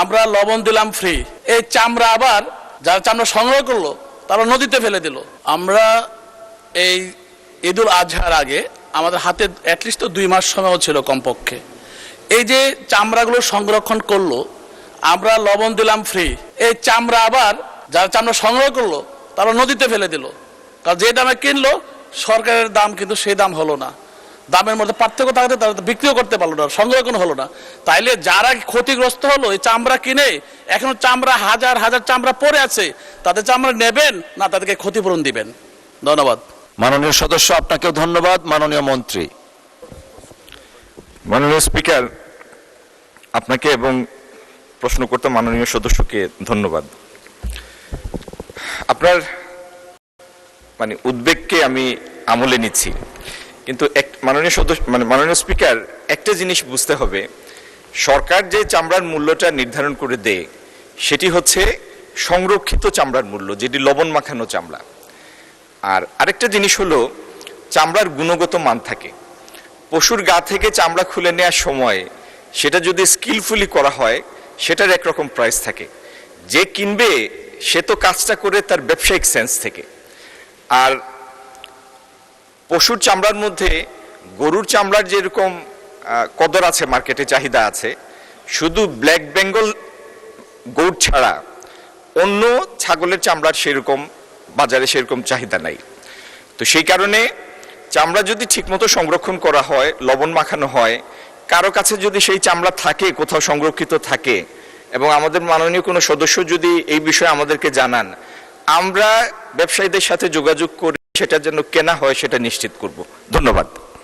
আমরা লবণ দিলাম ফ্রি, এই চামড়া আবার যারা চামড়া সংগ্রহ করলো তারা নদীতে ফেলে দিল। আমরা এই ঈদুল আজহার আগে আমাদের হাতে অ্যাটলিস্ট তো 2 মাস সময়ও ছিল কমপক্ষে। এই যে চামড়াগুলো সংরক্ষণ করলো, আমরা লবণ দিলাম ফ্রি, এই চামড়া আবার যারা চামড়া সংগ্রহ করলো তারা নদীতে ফেলে দিল। কারণ যে দামে কিনলো সরকারের দাম কিন্তু সেই দাম হলো না, দামের মধ্যে পার্থক্য থাকতে তারা বিক্রিও করতে পারলো না, সংরক্ষণ হলো না। তাইলে যারা ক্ষতিগ্রস্ত হলো এই চামড়া কিনে, এখনো চামড়া হাজার হাজার চামড়া পড়ে আছে, তাদের চামড়া নেবেন না তাদেরকে ক্ষতিপূরণ দিবেন? ধন্যবাদ। মাননীয় সদস্য, আপনাকেও ধন্যবাদ। মাননীয় মন্ত্রী। মাননীয় স্পিকার, আপনাকে এবং প্রশ্ন করতে মাননীয় সদস্যকে ধন্যবাদ। আপনার উদ্বেগকে আমি আমলে নিচ্ছি, কিন্তু মাননীয় স্পিকার, একটা জিনিস বুঝতে হবে, সরকার যে চামড়ার মূল্যটা নির্ধারণ করে দেয় সেটি হচ্ছে সংরক্ষিত চামড়ার মূল্য, যেটি লবণ মাখানো চামড়া। আর আরেকটা জিনিস হলো চামড়ার গুণগত মান থাকে। পশুর গা থেকে চামড়া খুলে নেওয়ার সময় সেটা যদি স্কিলফুলি করা হয় সেটার একরকম প্রাইস থাকে। যে কিনবে সে তো কাজটা করে তার ব্যবসায়িক সেন্স থেকে। আর পশুর চামড়ার মধ্যে গরুর চামড়ার যেরকম কদর আছে, মার্কেটে চাহিদা আছে, শুধু ব্ল্যাক বেঙ্গল গোট ছাড়া অন্য ছাগলের চামড়ার সেরকম বাজারে সেরকম চাহিদা নাই। তো সেই কারণে চামড়া যদি ঠিকমতো সংরক্ষণ করা হয়, লবণ মাখানো হয়, কারো কাছে যদি সেই চামড়া থাকে, কোথাও সংরক্ষিত থাকে, এবং আমাদের মাননীয় কোনো সদস্য যদি এই বিষয়ে আমাদেরকে জানান, আমরা ব্যবসায়ীদের সাথে যোগাযোগ করে সেটা যেন কেনা হয় সেটা নিশ্চিত করব। ধন্যবাদ।